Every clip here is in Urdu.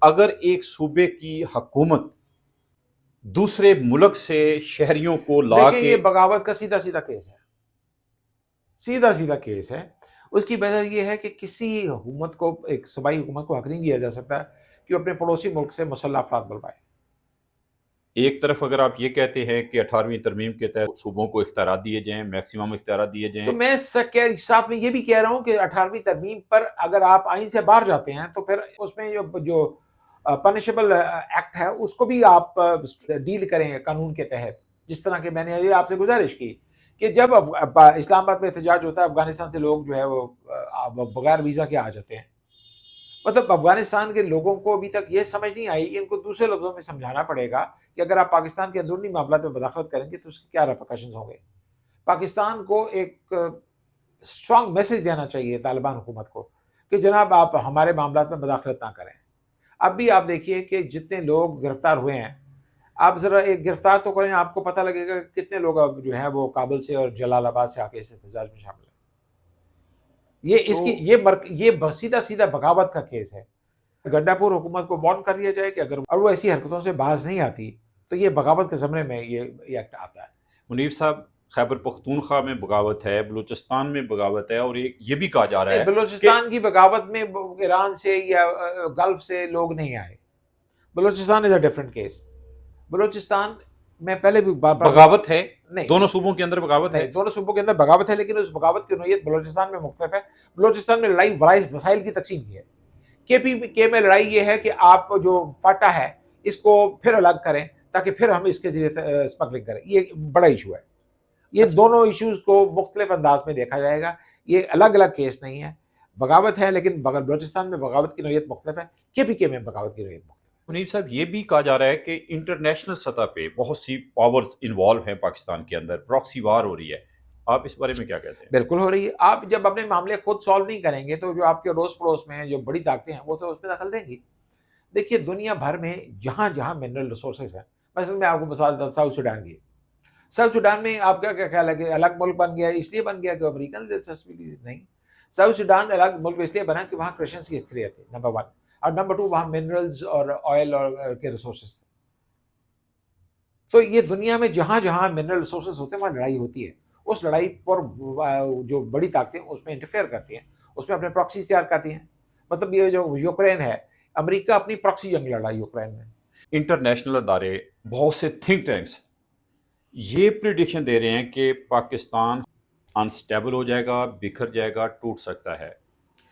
اگر ایک صوبے کی حکومت دوسرے ملک سے شہریوں کو لا دیکھیں کے، یہ بغاوت کا سیدھا سیدھا کیس ہے، سیدھا سیدھا کیس ہے۔ اس کی وجہ یہ ہے کہ کسی حکومت کو، ایک صوبائی حکومت کو حق نہیں دیا جا سکتا کہ وہ اپنے پڑوسی ملک سے مسلح افراد بلوائے۔ ایک طرف اگر آپ یہ کہتے ہیں کہ 18ویں ترمیم کے تحت صوبوں کو اختیارات دیے جائیں، میکسیمم اختیارات دیے تو جائیں، میں ساتھ میں یہ بھی کہہ رہا ہوں کہ 18ویں ترمیم پر اگر آپ آئین سے باہر جاتے ہیں تو پھر اس میں جو پنشبل ایکٹ ہے اس کو بھی آپ ڈیل کریں قانون کے تحت، جس طرح کہ میں نے یہ آپ سے گزارش کی کہ جب اسلام آباد میں احتجاج ہوتا ہے، افغانستان سے لوگ جو ہے وہ بغیر ویزا کے آ جاتے ہیں۔ مطلب افغانستان کے لوگوں کو ابھی تک یہ سمجھ نہیں آئی کہ ان کو دوسرے لفظوں میں سمجھانا پڑے گا کہ اگر آپ پاکستان کے اندرونی معاملات میں مداخلت کریں گے تو اس کے کیا ریپرکشنز ہوں گے۔ پاکستان کو ایک اسٹرانگ میسج دینا چاہیے طالبان حکومت کو کہ جناب آپ ہمارے معاملات میں مداخلت نہ کریں۔ اب بھی آپ دیکھیے کہ جتنے لوگ گرفتار ہوئے ہیں، آپ ذرا ایک گرفتار تو کریں، آپ کو پتہ لگے گا کہ کتنے لوگ اب جو ہیں وہ کابل سے اور جلال آباد سے آ کے اس احتجاج میں شامل ہیں۔ یہ سیدھا سیدھا بغاوت کا کیس ہے۔ گنڈا پور حکومت کو وارن کر دیا جائے کہ اگر وہ ایسی حرکتوں سے باز نہیں آتی تو یہ بغاوت کے زمرے میں یہ ایکٹ آتا ہے۔ منیر صاحب، خیبر پختونخوا میں بغاوت ہے، بلوچستان میں بغاوت ہے، اور یہ بھی کہا جا رہا نہیں، ہے کہ بلوچستان کی بغاوت میں ایران سے یا گلف سے لوگ نہیں آئے۔ بلوچستان از اے ڈفرنٹ کیس۔ بلوچستان میں پہلے بھی بغاوت ہے، نہیں دونوں صوبوں کے اندر بغاوت ہے۔ نہیں، دونوں صوبوں کے اندر بغاوت ہے، لیکن اس بغاوت کی نوعیت بلوچستان میں مختلف ہے۔ بلوچستان میں لڑائی وسائل کی تقسیم کی ہے۔ کے پی کے میں لڑائی یہ ہے کہ آپ جو فاٹا ہے اس کو پھر الگ کریں تاکہ پھر ہم اس کے ذریعے اسمگلنگ کریں۔ یہ بڑا ایشو ہے۔ یہ دونوں ایشوز کو مختلف انداز میں دیکھا جائے گا، یہ الگ الگ کیس نہیں ہے۔ بغاوت ہے لیکن بلوچستان میں بغاوت کی نوعیت مختلف ہے، کے میں بغاوت کی نوعیت مختلف ہے۔ منیر صاحب، یہ بھی کہا جا رہا ہے کہ انٹرنیشنل سطح پہ بہت سی پاورز انوالو ہیں پاکستان کے اندر، پراکسی وار ہو رہی ہے، آپ اس بارے میں کیا کہتے ہیں؟ بالکل ہو رہی ہے۔ آپ جب اپنے معاملے خود سالو نہیں کریں گے تو جو آپ کے اڑوس پڑوس میں ہیں، جو بڑی طاقتیں ہیں، وہ تو اس میں دخل دیں گی۔ دیکھیے دنیا بھر میں جہاں جہاں منرل ریسورسز ہیں، مثلا میں آپ کو مثال دیتا ہوں ساؤتھ سوڈان کی۔ ساؤتھ سوڈان میں آپ کا کیا خیال ہے کہ الگ ملک بن گیا اس لیے بن گیا کہ امریکن دلچسپی نہیں۔ ساؤتھ سوڈان الگ ملک اس لیے بنا کہ وہاں کرسچنس کی اکثریت تھی، نمبر 1، اور نمبر 2 وہاں منرلز اور آئل اور کے ریسورسز تھے۔ تو یہ دنیا میں جہاں جہاں منرل ریسورسز ہوتے ہیں وہاں لڑائی ہوتی ہے۔ اس لڑائی پر جو بڑی طاقتیں اس میں انٹرفیئر کرتی ہیں، اس میں اپنے پراکسیز تیار کرتی ہیں۔ مطلب یہ جو یوکرین ہے، امریکہ اپنی پراکسی جنگ لڑا یوکرین میں۔ انٹرنیشنل ادارے، بہت سے تھنک ٹینکس یہ پریڈکشن دے رہے ہیں کہ پاکستان انسٹیبل ہو جائے گا، بکھر جائے گا، ٹوٹ سکتا ہے،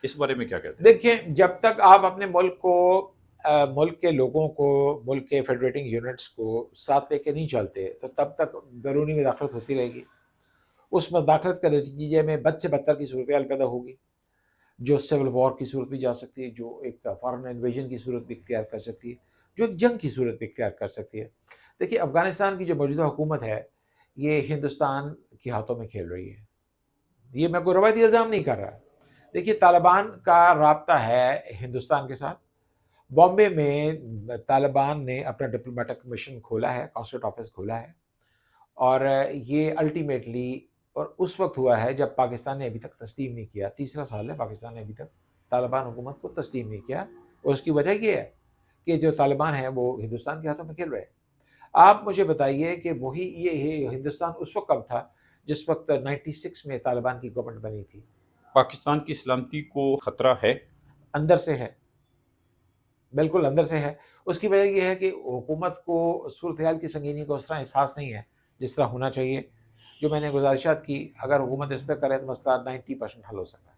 اس بارے میں کیا کہتے ہیں؟ دیکھیں جب تک آپ اپنے ملک کو، ملک کے لوگوں کو، ملک کے فیڈریٹنگ یونٹس کو ساتھ لے کے نہیں چلتے تو تب تک بیرونی مداخلت ہوتی رہے گی۔ اس مداخلت کے نتیجے میں بد سے بدتر کی صورتحال پیدا ہوگی، جو سول وار کی صورت بھی جا سکتی ہے، جو ایک فارن انویژن کی صورت بھی اختیار کر سکتی ہے، جو ایک جنگ کی صورت بھی اختیار کر سکتی ہے۔ دیکھیے افغانستان کی جو موجودہ حکومت ہے یہ ہندوستان کے ہاتھوں میں کھیل رہی ہے۔ یہ میں کوئی روایتی الزام نہیں کر رہا۔ دیکھیے طالبان کا رابطہ ہے ہندوستان کے ساتھ۔ بامبے میں طالبان نے اپنا ڈپلومیٹک مشن کھولا ہے، کانسولیٹ آفس کھولا ہے، اور یہ الٹیمیٹلی اور اس وقت ہوا ہے جب پاکستان نے ابھی تک تسلیم نہیں کیا۔ تیسرا سال ہے پاکستان نے ابھی تک طالبان حکومت کو تسلیم نہیں کیا، اور اس کی وجہ یہ ہے کہ جو طالبان ہیں وہ ہندوستان کے ہاتھوں میں کھیل رہے ہیں۔ آپ مجھے بتائیے کہ وہی یہ ہندوستان اس وقت کب تھا جس وقت 96 میں طالبان کی گورنمنٹ بنی تھی۔ پاکستان کی سلامتی کو خطرہ ہے؟ اندر سے ہے، بالکل اندر سے ہے۔ اس کی وجہ یہ ہے کہ حکومت کو صورتحال کی سنگینی کو اس طرح احساس نہیں ہے جس طرح ہونا چاہیے۔ جو میں نے گزارشات کی، اگر حکومت اس پہ کرے تو مسئلہ 90% حل ہو سکتا ہے۔